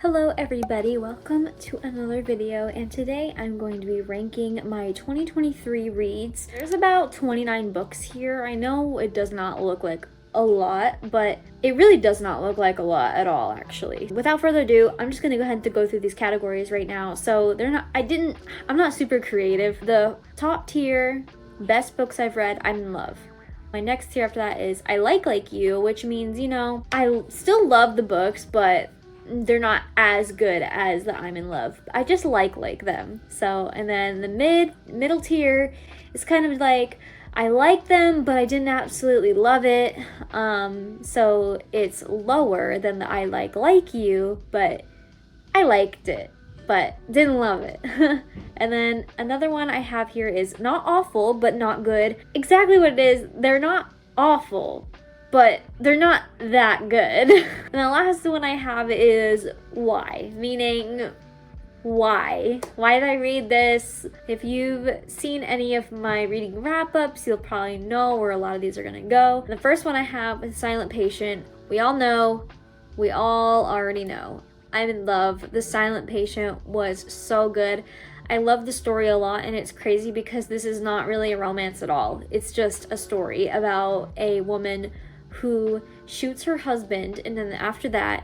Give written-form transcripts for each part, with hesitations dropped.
Hello everybody, welcome to another video, and today I'm going to be ranking my 2023 reads. There's about 29 books here. I know it does not look like a lot, but it really does not look like a lot at all, actually. Without further ado, I'm just gonna go ahead and go through these categories right now. So I'm not super creative. The top tier, best books I've read, I'm in love. My next tier after that is I like you, which means, you know, I still love the books, but they're not as good as the I'm in love. I just like them. So, and then the middle tier is kind of like I like them, but I didn't absolutely love it. So it's lower than the I like you, but I liked it, but didn't love it. And then another one I have here is not awful, but not good. Exactly what it is. They're not awful, but they're not that good. And the last one I have is why, meaning why? Why did I read this? If you've seen any of my reading wrap-ups, you'll probably know where a lot of these are gonna go. The first one I have is Silent Patient. We all already know. I'm in love. The Silent Patient was so good. I love the story a lot, and it's crazy because this is not really a romance at all. It's just a story about a woman who shoots her husband, and then after that,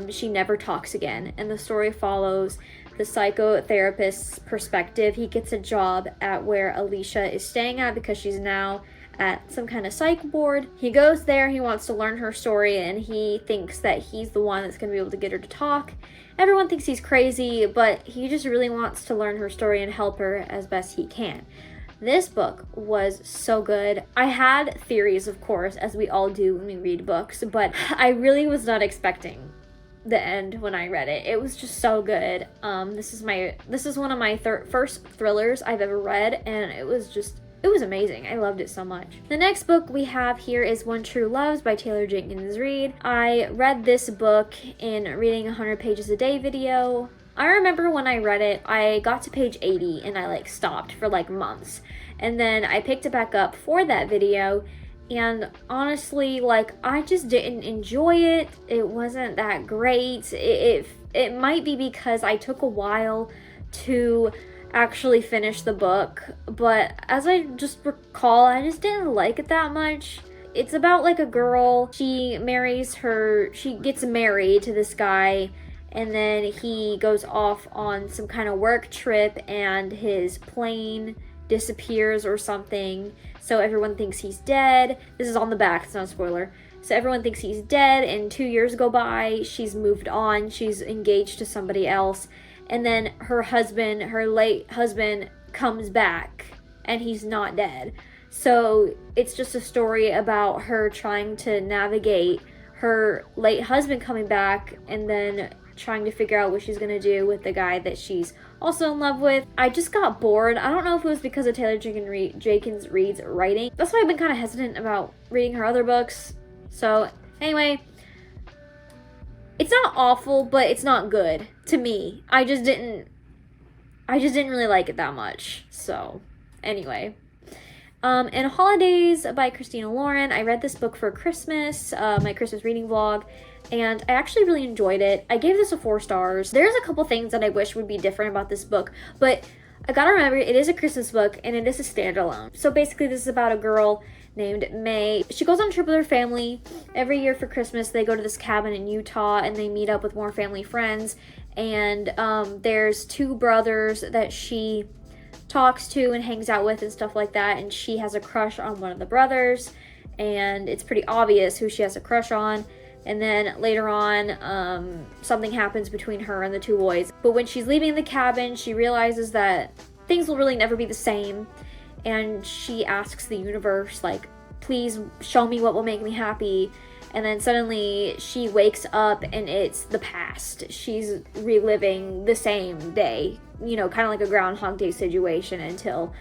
she never talks again. And the story follows the psychotherapist's perspective. He gets a job at where Alicia is staying at because she's now at some kind of psych ward. He goes there, he wants to learn her story, and he thinks that he's the one that's going to be able to get her to talk. Everyone thinks he's crazy, but he just really wants to learn her story and help her as best he can. This book was so good. I had theories, of course, as we all do when we read books, but I really was not expecting the end when I read it. It was just so good. This is one of my first thrillers I've ever read, and it was amazing. I loved it so much. The next book we have here is One True Loves by Taylor Jenkins Reid. I read this book in Reading 100 Pages a Day video. I remember when I read it, I got to page 80 and I stopped for months. And then I picked it back up for that video, and honestly, I just didn't enjoy it. It wasn't that great. It might be because I took a while to actually finish the book, but as I just recall, I just didn't like it that much. It's about a girl, she gets married to this guy, and then he goes off on some kind of work trip and his plane disappears or something, so everyone thinks he's dead. This is on the back, it's not a spoiler. So everyone thinks he's dead, and 2 years go by, she's moved on, she's engaged to somebody else, and then her late husband comes back and he's not dead. So it's just a story about her trying to navigate her late husband coming back and then trying to figure out what she's gonna do with the guy that she's also in love with. I just got bored. I don't know if it was because of Taylor Jenkins Reid's writing. That's why I've been kind of hesitant about reading her other books. So anyway, it's not awful, but it's not good to me. I just didn't really like it that much. So anyway, and Holidays by Christina Lauren. I read this book for Christmas, my Christmas reading vlog, and I actually really enjoyed it. I gave this a 4 stars. There's a couple things that I wish would be different about this book, but I gotta remember, it is a Christmas book and it is a standalone. So basically this is about a girl named May. She goes on a trip with her family. Every year for Christmas they go to this cabin in Utah and they meet up with more family friends, and there's 2 brothers that she talks to and hangs out with and stuff like that, and she has a crush on one of the brothers, and it's pretty obvious who she has a crush on. And then later on, something happens between her and the 2 boys. But when she's leaving the cabin, she realizes that things will really never be the same. And she asks the universe, please show me what will make me happy. And then suddenly she wakes up and it's the past. She's reliving the same day, kind of like a Groundhog Day situation, until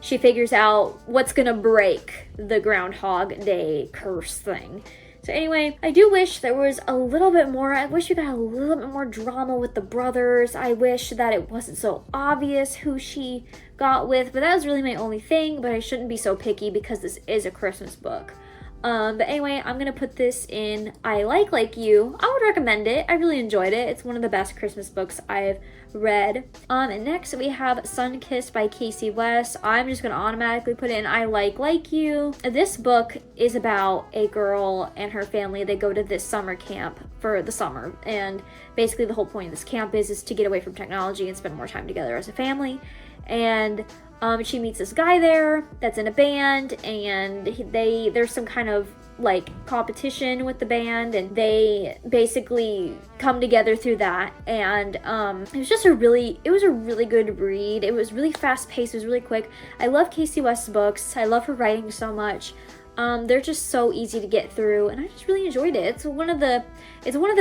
she figures out what's gonna break the Groundhog Day curse thing. So anyway, I do wish there was a little bit more. I wish we got a little bit more drama with the brothers. I wish that it wasn't so obvious who she got with, but that was really my only thing. But I shouldn't be so picky because this is a Christmas book. But anyway, I'm gonna put this in I Like You. I would recommend it. I really enjoyed it. It's one of the best Christmas books I've read. And next we have Sunkissed by Casey West. I'm just gonna automatically put it in I Like You. This book is about a girl and her family. They go to this summer camp for the summer, and basically the whole point of this camp is to get away from technology and spend more time together as a family. And she meets this guy there that's in a band, and there's some kind of like competition with the band, and they basically come together through that. And it was a really good read. It was really fast paced. It was really quick. I love Casey West's books. I love her writing so much. They're just so easy to get through, and I just really enjoyed it. It's one of the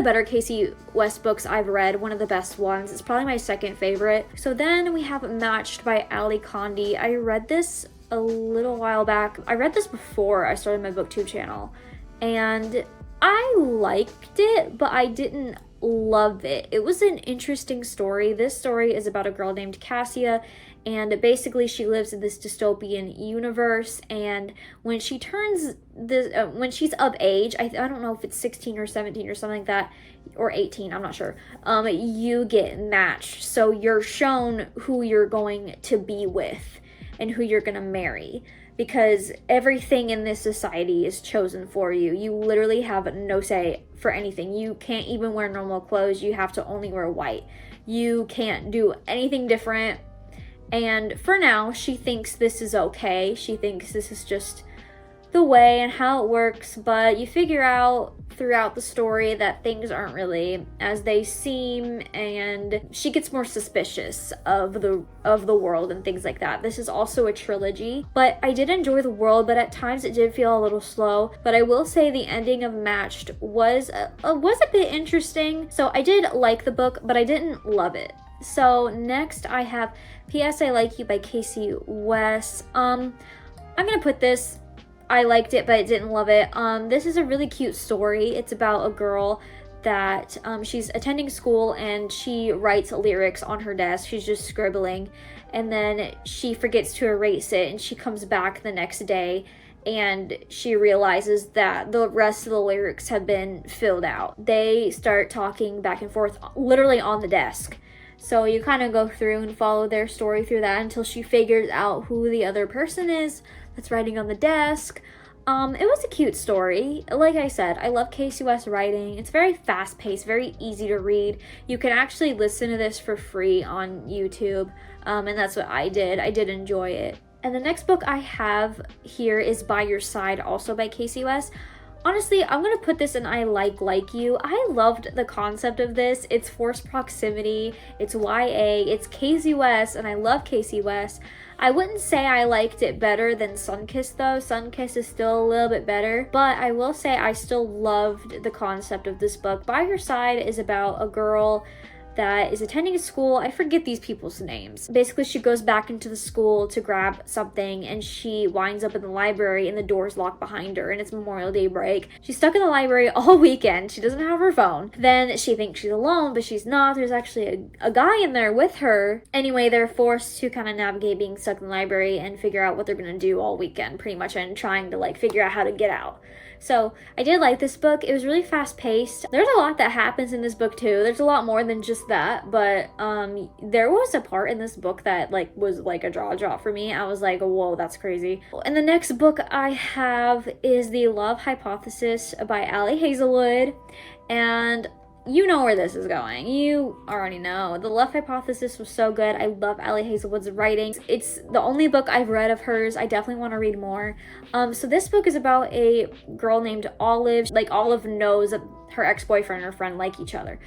better Casey West books I've read, one of the best ones. It's probably my second favorite. So then we have Matched by Ali Condi. I read this a little while back. I read this before I started my booktube channel, and I liked it, but I didn't love it. It was an interesting story. This story is about a girl named Cassia, and basically she lives in this dystopian universe, and when she turns this when she's of age, I don't know if it's 16 or 17 or something like that, or 18, I'm not sure, you get matched. So you're shown who you're going to be with and who you're gonna marry, because everything in this society is chosen for you. You literally have no say for anything. You can't even wear normal clothes. You have to only wear white. You can't do anything different. And for now, she thinks this is okay. She thinks this is just the way and how it works, but you figure out throughout the story that things aren't really as they seem, and she gets more suspicious of the world and things like that. This is also a trilogy, but I did enjoy the world, but at times it did feel a little slow. But I will say the ending of Matched was a bit interesting. So I did like the book, but I didn't love it. So next I have P.S. I Like You by Casey West. I'm gonna put this, I liked it, but I didn't love it. This is a really cute story. It's about a girl that she's attending school, and she writes lyrics on her desk. She's just scribbling, and then she forgets to erase it, and she comes back the next day, and she realizes that the rest of the lyrics have been filled out. They start talking back and forth literally on the desk. So you kind of go through and follow their story through that until she figures out who the other person is that's writing on the desk. It was a cute story. Like I said, I love Casey West writing. It's very fast-paced, very easy to read. You can actually listen to this for free on YouTube, and that's what I did. I did enjoy it. And the next book I have here is By Your Side, also by Casey West. Honestly, I'm going to put this in I Like You. I loved the concept of this. It's forced proximity, it's YA, it's Casey West, and I love Casey West. I wouldn't say I liked it better than Sunkissed though. Sunkissed is still a little bit better, but I will say I still loved the concept of this book. By Your Side is about a girl that is attending a school. I forget these people's names. Basically, she goes back into the school to grab something, and she winds up in the library, and the door's locked behind her, and it's Memorial Day break. She's stuck in the library all weekend. She doesn't have her phone. Then she thinks she's alone, but she's not. There's actually a guy in there with her. Anyway, they're forced to kind of navigate being stuck in the library and figure out what they're gonna do all weekend, pretty much, and trying to like figure out how to get out. So I did like this book. It was really fast paced. There's a lot that happens in this book too. There's a lot more than just that, but there was a part in this book that like was like a jaw drop for me. I was like, whoa, that's crazy. And the next book I have is The Love Hypothesis by Ali Hazelwood, and you know where this is going. You already know. The Love Hypothesis was so good. I love Ali Hazelwood's writing. It's the only book I've read of hers. I definitely want to read more. So this book is about a girl named Olive. Like, Olive knows that her ex-boyfriend and her friend like each other,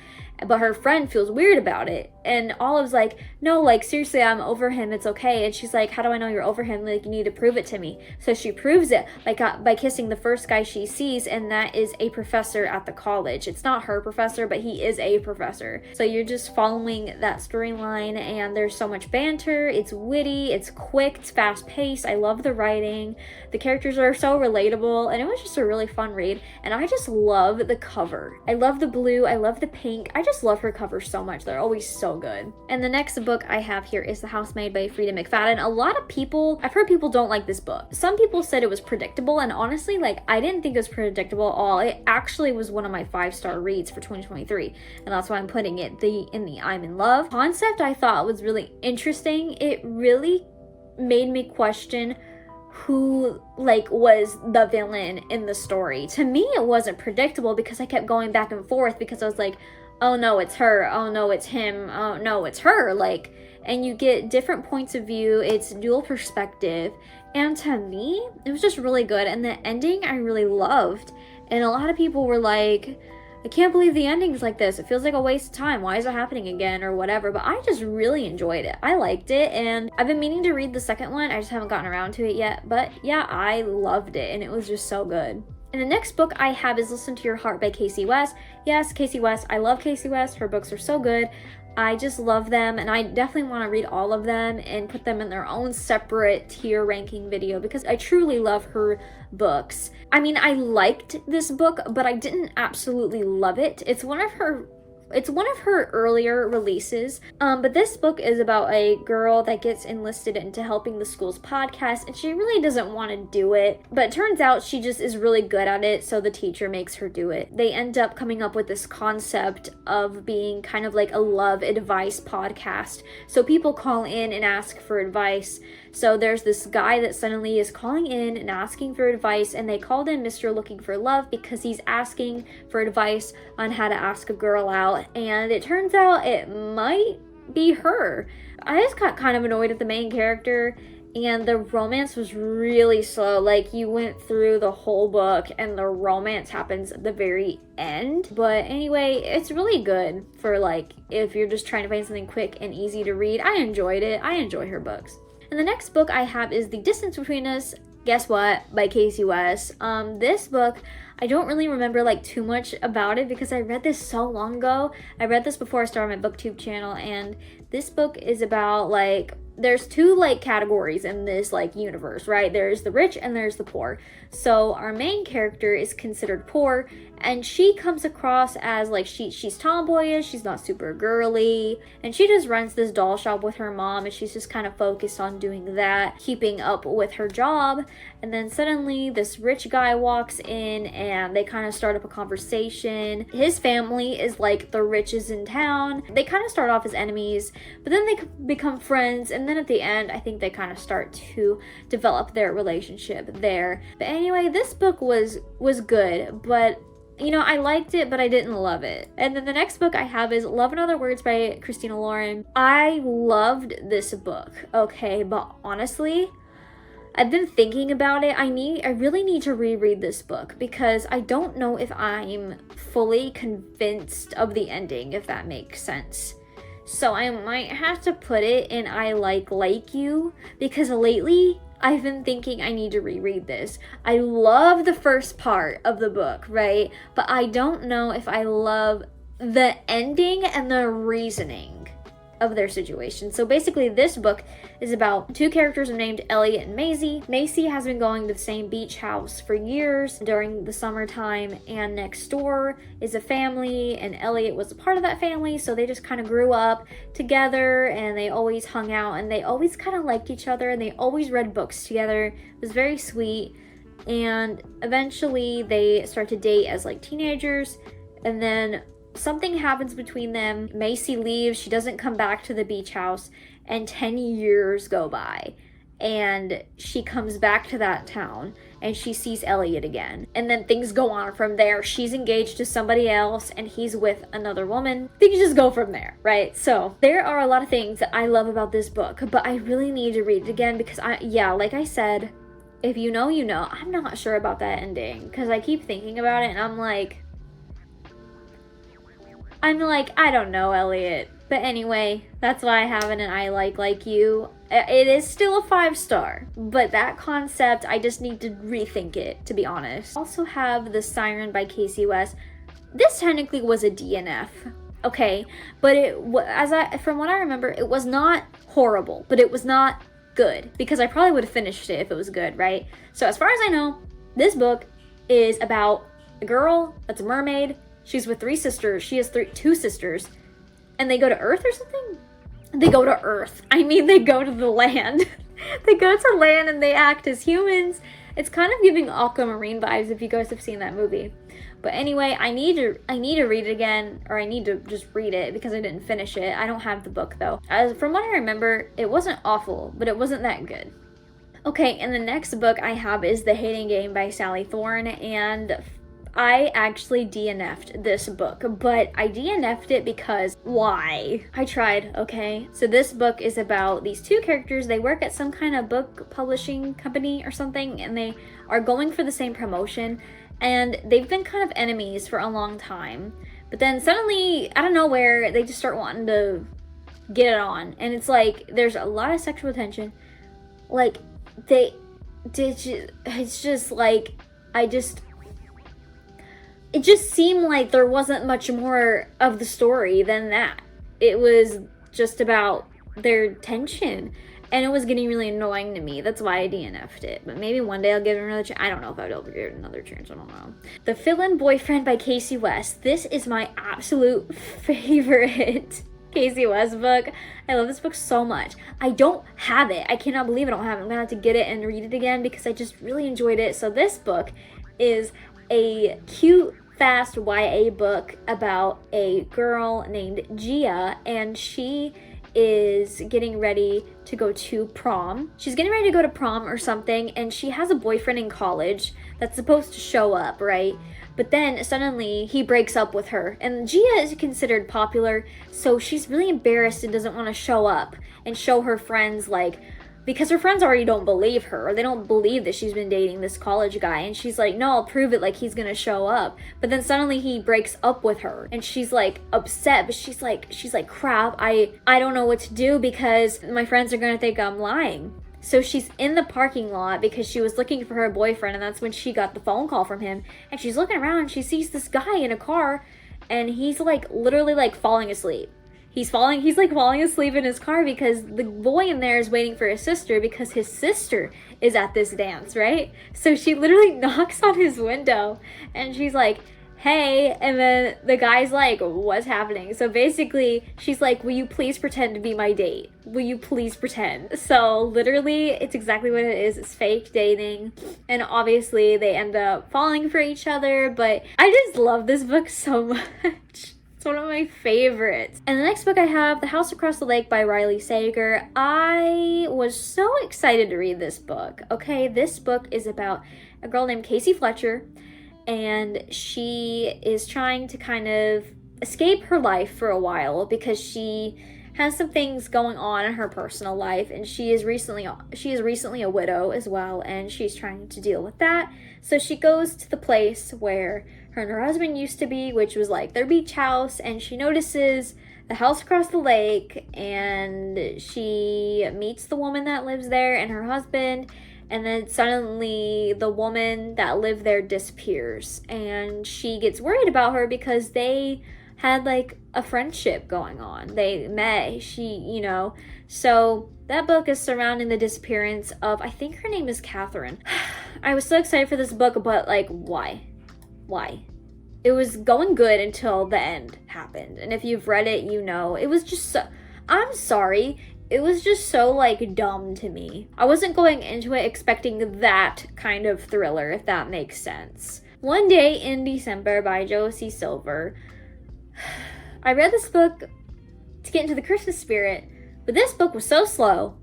but her friend feels weird about it. And Olive's like, no, like, seriously, I'm over him. It's okay. And she's like, how do I know you're over him? Like, you need to prove it to me. So she proves it by kissing the first guy she sees, and that is a professor at the college. It's not her professor, but he is a professor. So you're just following that storyline, and there's so much banter. It's witty, it's quick, it's fast-paced. I love the writing. The characters are so relatable, and it was just a really fun read. And I just love the cover. I love the blue. I love the pink. I just love her covers so much. They're always so good. And the next book I have here is The Housemaid by Frida McFadden. A lot of people, I've heard people don't like this book. Some people said it was predictable, and honestly, like, I didn't think it was predictable at all. It actually was one of my 5-star reads for 2023, and that's why I'm putting it in the I'm in love. Concept I thought was really interesting. It really made me question who like was the villain in the story. To me, it wasn't predictable because I kept going back and forth because I was like, oh no, it's her, oh no, it's him, oh no, it's her, like, and you get different points of view. It's dual perspective, and to me it was just really good, and the ending I really loved. And a lot of people were like, I can't believe the ending's like this. It feels like a waste of time. Why is it happening again or whatever? But I just really enjoyed it. I liked it, and I've been meaning to read the second one. I just haven't gotten around to it yet. But yeah, I loved it, and it was just so good. And the next book I have is Listen to Your Heart by Casey West. Yes, Casey West. I love Casey West. Her books are so good. I just love them, and I definitely want to read all of them and put them in their own separate tier ranking video because I truly love her books. I mean, I liked this book, but I didn't absolutely love it. It's one of her earlier releases, but this book is about a girl that gets enlisted into helping the school's podcast, and she really doesn't want to do it, but it turns out she just is really good at it, so the teacher makes her do it. They end up coming up with this concept of being kind of like a love advice podcast, so people call in and ask for advice. So there's this guy that suddenly is calling in and asking for advice, and they called in Mr. Looking for Love because he's asking for advice on how to ask a girl out, and it turns out it might be her. I just got kind of annoyed at the main character, and the romance was really slow. Like, you went through the whole book and the romance happens at the very end. But anyway, it's really good for, like, if you're just trying to find something quick and easy to read. I enjoyed it. I enjoy her books. And the next book I have is The Distance Between Us, Guess What, by Casey West. This book, I don't really remember like too much about it because I read this so long ago. I read this before I started my booktube channel, and this book is about like, there's two like categories in this like universe, right? There's the rich and there's the poor. So our main character is considered poor, and she comes across as like she's tomboyish, she's not super girly, and she just runs this doll shop with her mom, and she's just kind of focused on doing that, keeping up with her job. And then suddenly this rich guy walks in and they kind of start up a conversation. His family is like the richest in town. They kind of start off as enemies, but then they become friends, and then at the end I think they kind of start to develop their relationship there. But anyway, this book was good, but you know, I liked it, but I didn't love it. And then the next book I have is Love in Other Words by Christina Lauren. I loved this book, okay, but honestly, I've been thinking about it. I really need to reread this book because I don't know if I'm fully convinced of the ending, if that makes sense. So I might have to put it in I like you, because lately I've been thinking I need to reread this. I love the first part of the book, right? But I don't know if I love the ending and the reasoning of their situation. So basically this book is about two characters named Elliot and Maisie. Maisie has been going to the same beach house for years during the summertime, and next door is a family, and Elliot was a part of that family, so they just kind of grew up together, and they always hung out, and they always kind of liked each other, and they always read books together. It was very sweet. And eventually they start to date as like teenagers, and then something happens between them. Maisie leaves, she doesn't come back to the beach house, and 10 years go by, and she comes back to that town and she sees Elliot again, and then things go on from there. She's engaged to somebody else and he's with another woman. Things just go from there, right? So there are a lot of things that I love about this book, but I really need to read it again because like I said, if you know, you know. I'm not sure about that ending because I keep thinking about it and I'm like, I don't know, Elliot. But anyway, that's why I have it in I like you. It is still a 5-star, but that concept, I just need to rethink it, to be honest. I also have The Siren by Casey West. This technically was a DNF, okay? But from what I remember, it was not horrible, but it was not good, because I probably would have finished it if it was good, right? So as far as I know, this book is about a girl that's a mermaid, She's with 3 sisters. She has 2 sisters. And they go to Earth or something? They go to Earth. I mean, they go to the land. They go to land and they act as humans. It's kind of giving Aquamarine vibes if you guys have seen that movie. But anyway, I need to read it again, or I need to just read it because I didn't finish it. I don't have the book though. From what I remember, it wasn't awful, but it wasn't that good. Okay, and the next book I have is The Hating Game by Sally Thorne, and I actually DNF'd this book, but I DNF'd it because why? I tried, okay? So this book is about these 2 characters. They work at some kind of book publishing company or something, and they are going for the same promotion, and they've been kind of enemies for a long time. But then suddenly, out of nowhere, they just start wanting to get it on, and it's like there's a lot of sexual tension. Like it's just like it just seemed like there wasn't much more of the story than that. It was just about their tension, and it was getting really annoying to me. That's why I DNF'd it. But maybe one day I'll give it another chance. I don't know if I'll give it another chance. I don't know. The Fill-In Boyfriend by Casey West. This is my absolute favorite Casey West book. I love this book so much. I don't have it. I cannot believe I don't have it. I'm gonna have to get it and read it again because I just really enjoyed it. So this book is a cute, fast YA book about a girl named Gia, and she is getting ready to go to prom. She's getting ready to go to prom or something, and she has a boyfriend in college that's supposed to show up, right? But then suddenly he breaks up with her, and Gia is considered popular, so she's really embarrassed and doesn't want to show up and show her friends, like, because her friends already don't believe her, or they don't believe that she's been dating this college guy, and she's like, no, I'll prove it, like, he's gonna show up. But then suddenly he breaks up with her, and she's like upset, but she's like crap, I don't know what to do because my friends are gonna think I'm lying. So she's in the parking lot because she was looking for her boyfriend, and that's when she got the phone call from him, and she's looking around and she sees this guy in a car, and he's like literally like falling asleep. He's like falling asleep in his car because the boy in there is waiting for his sister because his sister is at this dance, right? So she literally knocks on his window and she's like, hey, and then the guy's like, what's happening? So basically she's like, will you please pretend to be my date? Will you please pretend? So literally it's exactly what it is. It's fake dating, and obviously they end up falling for each other, but I just love this book so much. It's one of my favorites. And the next book I have, The House Across the Lake by Riley Sager. I was so excited to read this book. Okay, this book is about a girl named Casey Fletcher, and she is trying to kind of escape her life for a while because she has some things going on in her personal life, and she is recently a widow as well, and she's trying to deal with that. So she goes to the place where her and her husband used to be, which was like their beach house, and she notices the house across the lake, and she meets the woman that lives there and her husband, and then suddenly the woman that lived there disappears, and she gets worried about her because they had like a friendship going on. They met, so that book is surrounding the disappearance of, I think her name is Catherine. I was so excited for this book, but like, why? It was going good until the end happened. And if you've read it, you know, it was just so, I'm sorry, it was just so like dumb to me. I wasn't going into it expecting that kind of thriller, if that makes sense. One Day in December by Josie Silver. I read this book to get into the Christmas spirit, but this book was so slow.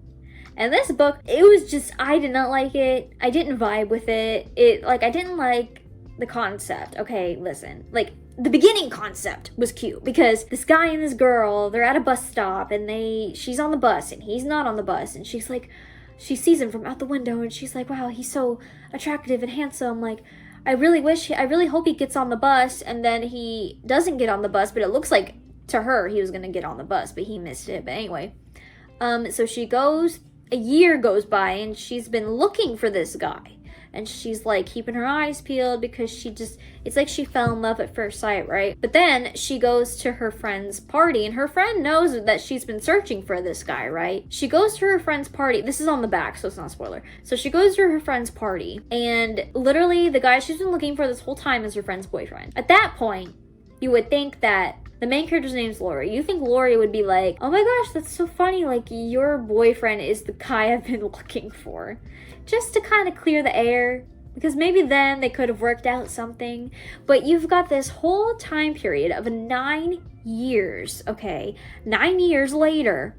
And this book, it was just, I did not like it. I didn't vibe with it. I didn't like the concept. Okay, listen. Like, the beginning concept was cute because this guy and this girl, they're at a bus stop, and she's on the bus and he's not on the bus, and she's like, she sees him from out the window, and she's like, wow, he's so attractive and handsome. Like, I really hope he gets on the bus. And then he doesn't get on the bus, but it looks like to her he was gonna get on the bus, but he missed it. But anyway, so a year goes by, and she's been looking for this guy, and she's like keeping her eyes peeled because it's like she fell in love at first sight, right? But then she goes to her friend's party, and her friend knows that she's been searching for this guy, right? She goes to her friend's party. This is on the back, so it's not a spoiler. So she goes to her friend's party, and literally the guy she's been looking for this whole time is her friend's boyfriend. At that point, you would think that the main character's name's Lori. You think Lori would be like, oh my gosh, that's so funny. Like, your boyfriend is the guy I've been looking for. Just to kind of clear the air. Because maybe then they could have worked out something. But you've got this whole time period of 9 years, okay? 9 years later,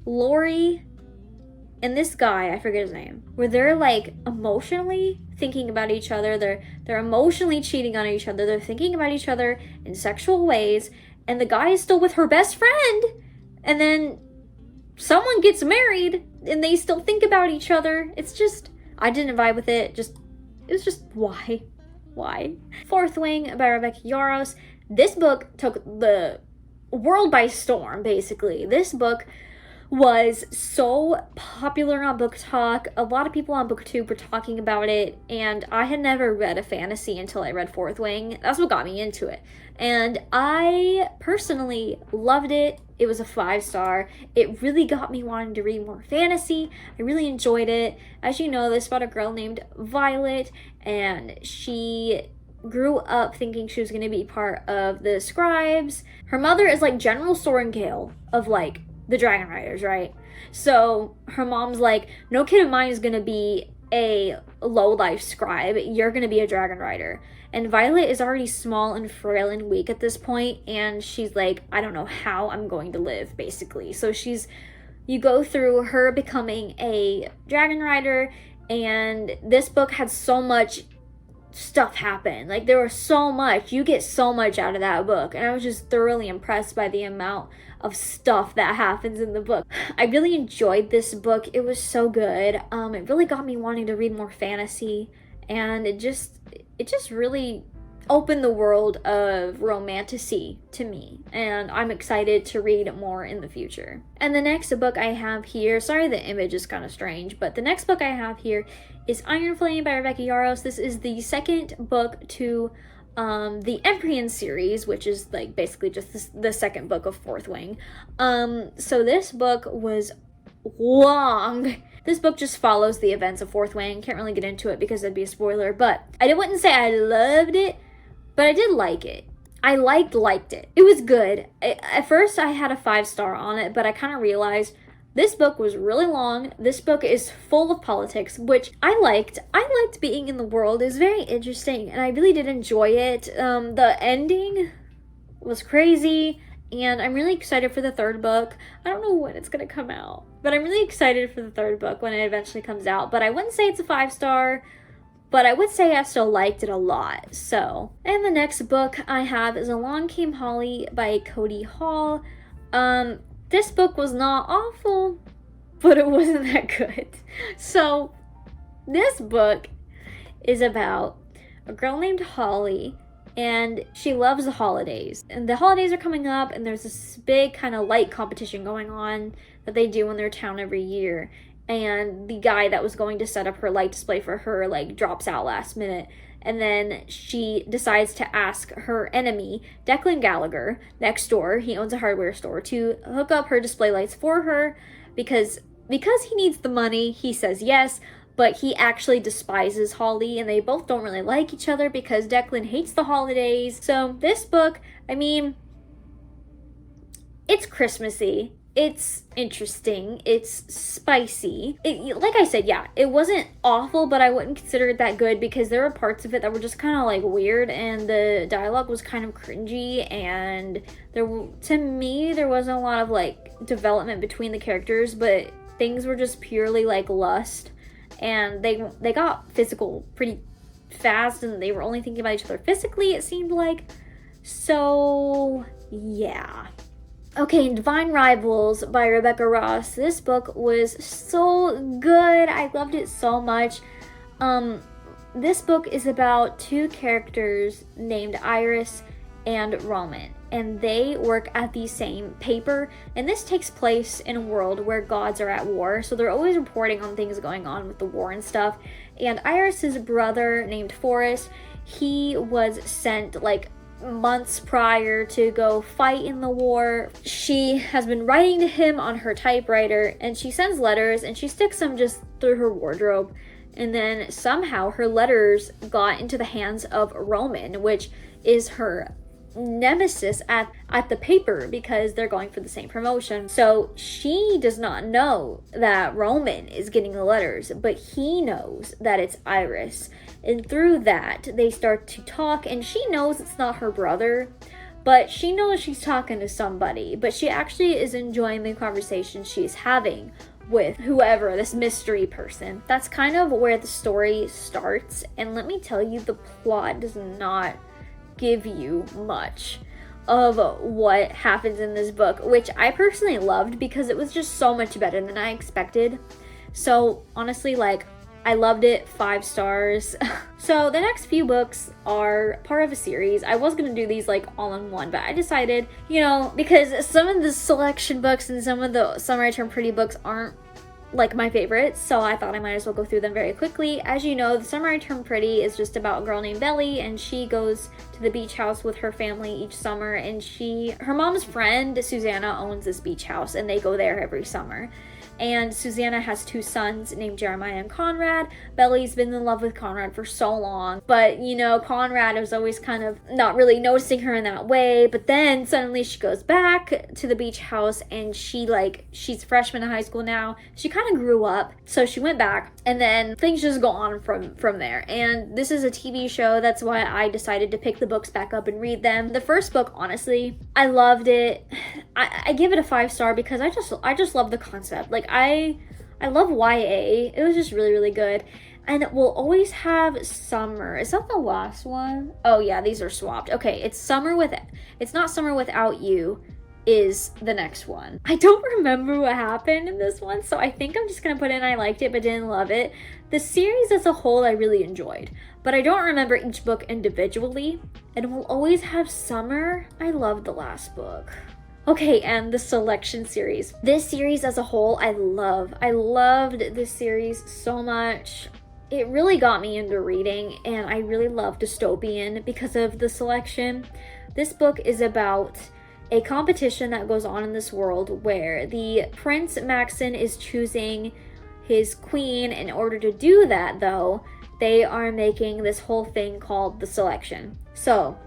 Lori and this guy, I forget his name, where they're like emotionally thinking about each other, they're emotionally cheating on each other, they're thinking about each other in sexual ways, and the guy is still with her best friend, and then someone gets married and they still think about each other. It's just, I didn't vibe with it. It was just, why? Fourth Wing by Rebecca Yarros. This book took the world by storm, basically. This book was so popular on Book Talk. A lot of people on BookTube were talking about it, and I had never read a fantasy until I read Fourth Wing. That's what got me into it. And I personally loved it. It was a 5-star. It really got me wanting to read more fantasy. I really enjoyed it. As you know, this is about a girl named Violet, and she grew up thinking she was going to be part of the scribes. Her mother is like General Sorrengail of like the Dragon Riders, right? So her mom's like, no kid of mine is gonna be a low-life scribe. You're gonna be a Dragon Rider. And Violet is already small and frail and weak at this point, and she's like, I don't know how I'm going to live, basically. So you go through her becoming a Dragon Rider, and this book had so much stuff happen. Like, there was so much. You get so much out of that book, and I was just thoroughly impressed by the amount of stuff that happens in the book. I really enjoyed this book. It was so good. It really got me wanting to read more fantasy, and it just really opened the world of romantasy to me, and I'm excited to read more in the future. And the next book I have here, sorry the image is kind of strange, but the next book I have here is Iron Flame by Rebecca Yarros. This is the second book to the Empyrean series, which is like basically just the second book of Fourth Wing. So this book was long. This book just follows the events of Fourth Wing. Can't really get into it because that'd be a spoiler, but I wouldn't say I loved it, but I did like it. I liked it. It was good. At first I had a 5-star on it, but I kind of realized this book was really long. This book is full of politics, which I liked. I liked being in the world. It was very interesting, and I really did enjoy it. The ending was crazy, and I'm really excited for the third book. I don't know when it's going to come out, but I'm really excited for the third book when it eventually comes out. But I wouldn't say it's a 5-star, but I would say I still liked it a lot. So, and the next book I have is Along Came Holly by Cody Hall. This book was not awful, but it wasn't that good. So, this book is about a girl named Holly, and she loves the holidays. And the holidays are coming up, and there's this big kind of light competition going on that they do in their town every year. And the guy that was going to set up her light display for her, like, drops out last minute. And then she decides to ask her enemy, Declan Gallagher, next door, he owns a hardware store, to hook up her display lights for her because he needs the money. He says yes, but he actually despises Holly, and they both don't really like each other because Declan hates the holidays. So this book, I mean, it's Christmassy. It's interesting. It's spicy. Like I said, yeah, it wasn't awful, but I wouldn't consider it that good because there were parts of it that were just kind of like weird, and the dialogue was kind of cringy, and to me, there wasn't a lot of like development between the characters, but things were just purely like lust, and they got physical pretty fast, and they were only thinking about each other physically, it seemed like. So, yeah. Okay, Divine Rivals by Rebecca Ross. This book was so good. I loved it so much. This book is about two characters named Iris and Roman, and they work at the same paper, and this takes place in a world where gods are at war, so they're always reporting on things going on with the war and stuff. And Iris's brother named Forrest, he was sent like months prior to go fight in the war. She has been writing to him on her typewriter, and she sends letters, and she sticks them just through her wardrobe, and then somehow her letters got into the hands of Roman, which is her nemesis at the paper because they're going for the same promotion. So she does not know that Roman is getting the letters, but he knows that it's Iris. And through that, they start to talk, and she knows it's not her brother, but she knows she's talking to somebody, but she actually is enjoying the conversation she's having with whoever, this mystery person. That's kind of where the story starts, and let me tell you, the plot does not give you much of what happens in this book, which I personally loved because it was just so much better than I expected. So honestly, like, I loved it, 5 stars. So the next few books are part of a series. I was gonna do these like all in one, but I decided, you know, because some of the selection books and some of the Summer I Turned Pretty books aren't like my favorites, so I thought I might as well go through them very quickly. As you know, The Summer I Turned Pretty is just about a girl named Belly, and she goes to the beach house with her family each summer, and her mom's friend Susanna owns this beach house, and they go there every summer. And Susanna has 2 sons named Jeremiah and Conrad. Belly's been in love with Conrad for so long, but you know, Conrad was always kind of not really noticing her in that way. But then suddenly she goes back to the beach house, and she's a freshman in high school now. She kind of grew up, so she went back, and then things just go on from there. And this is a TV show, that's why I decided to pick the books back up and read them. The first book, honestly, I loved it. I give it a 5 star because I just love the concept. Like, I love YA. It was just really, really good. And we'll always have summer. Is that the last one? Oh yeah, these are swapped. Okay, it's not Summer Without You is the next one. I don't remember what happened in this one, so I think I'm just gonna put in I liked it but didn't love it. The series as a whole I really enjoyed, but I don't remember each book individually. And we'll always have summer. I loved the last book. Okay, and the selection series. This series as a whole, I loved this series so much. It really got me into reading, and I really love dystopian because of the selection. This book is about a competition that goes on in this world where the Prince Maxon is choosing his queen. In order to do that, though, they are making this whole thing called the selection. So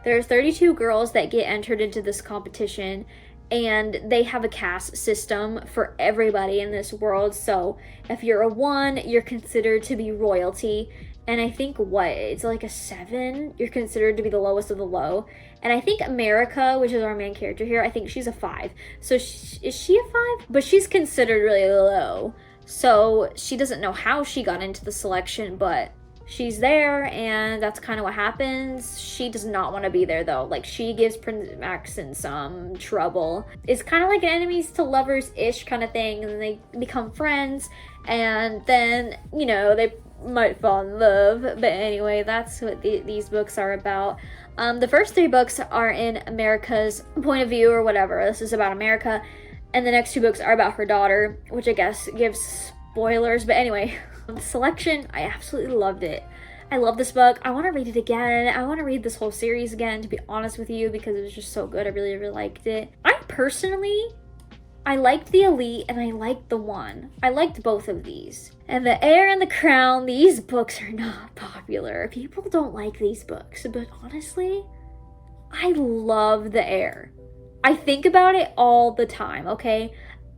there are 32 girls that get entered into this competition, and they have a caste system for everybody in this world. So if you're a 1, you're considered to be royalty. And I think it's like a 7, you're considered to be the lowest of the low. And I think America, which is our main character here, I think she's a 5. So is she a 5? But she's considered really low. So she doesn't know how she got into the selection, but she's there, and that's kind of what happens. She does not want to be there, though. Like, she gives Prince Maxon some trouble. It's kind of like an enemies to lovers-ish kind of thing, and then they become friends, and then, you know, they might fall in love. But anyway, that's what these books are about. The first 3 books are in America's point of view or whatever. This is about America, and the next 2 books are about her daughter, which I guess gives spoilers, but anyway. The selection, I absolutely loved it. I love this book. I want to read it again. I want to read this whole series again, to be honest with you, because it was just so good. I really, really liked it. I liked The Elite, and I liked The One. I liked both of these. And The Heir and the Crown, these books are not popular. People don't like these books, but honestly, I love The Heir. I think about it all the time, okay?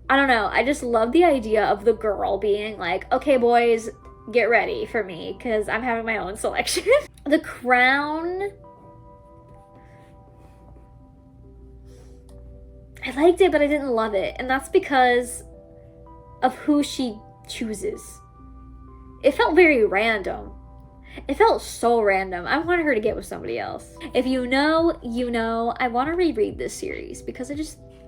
I don't know, I just love the idea of the girl being like, okay boys, get ready for me, because I'm having my own selection. The Crown, I liked it, but I didn't love it, and that's because of who she chooses. It felt very random. It felt so random. I wanted her to get with somebody else. If you know, you know. I want to reread this series because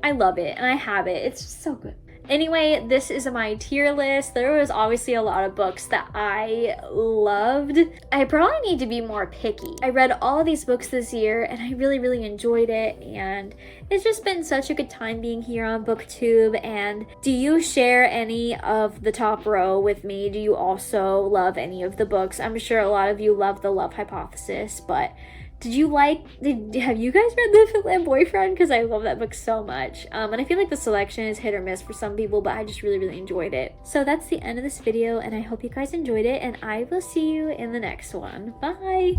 I love it, and I have it. It's just so good. Anyway, this is my tier list. There was obviously a lot of books that I loved. I probably need to be more picky. I read all of these books this year, and I really, really enjoyed it, and it's just been such a good time being here on BookTube. And do you share any of the top row with me? Do you also love any of the books? I'm sure a lot of you love The Love Hypothesis, but Have you guys read The Finland Boyfriend? Because I love that book so much. And I feel like the selection is hit or miss for some people, but I just really, really enjoyed it. So that's the end of this video, and I hope you guys enjoyed it, and I will see you in the next one. Bye!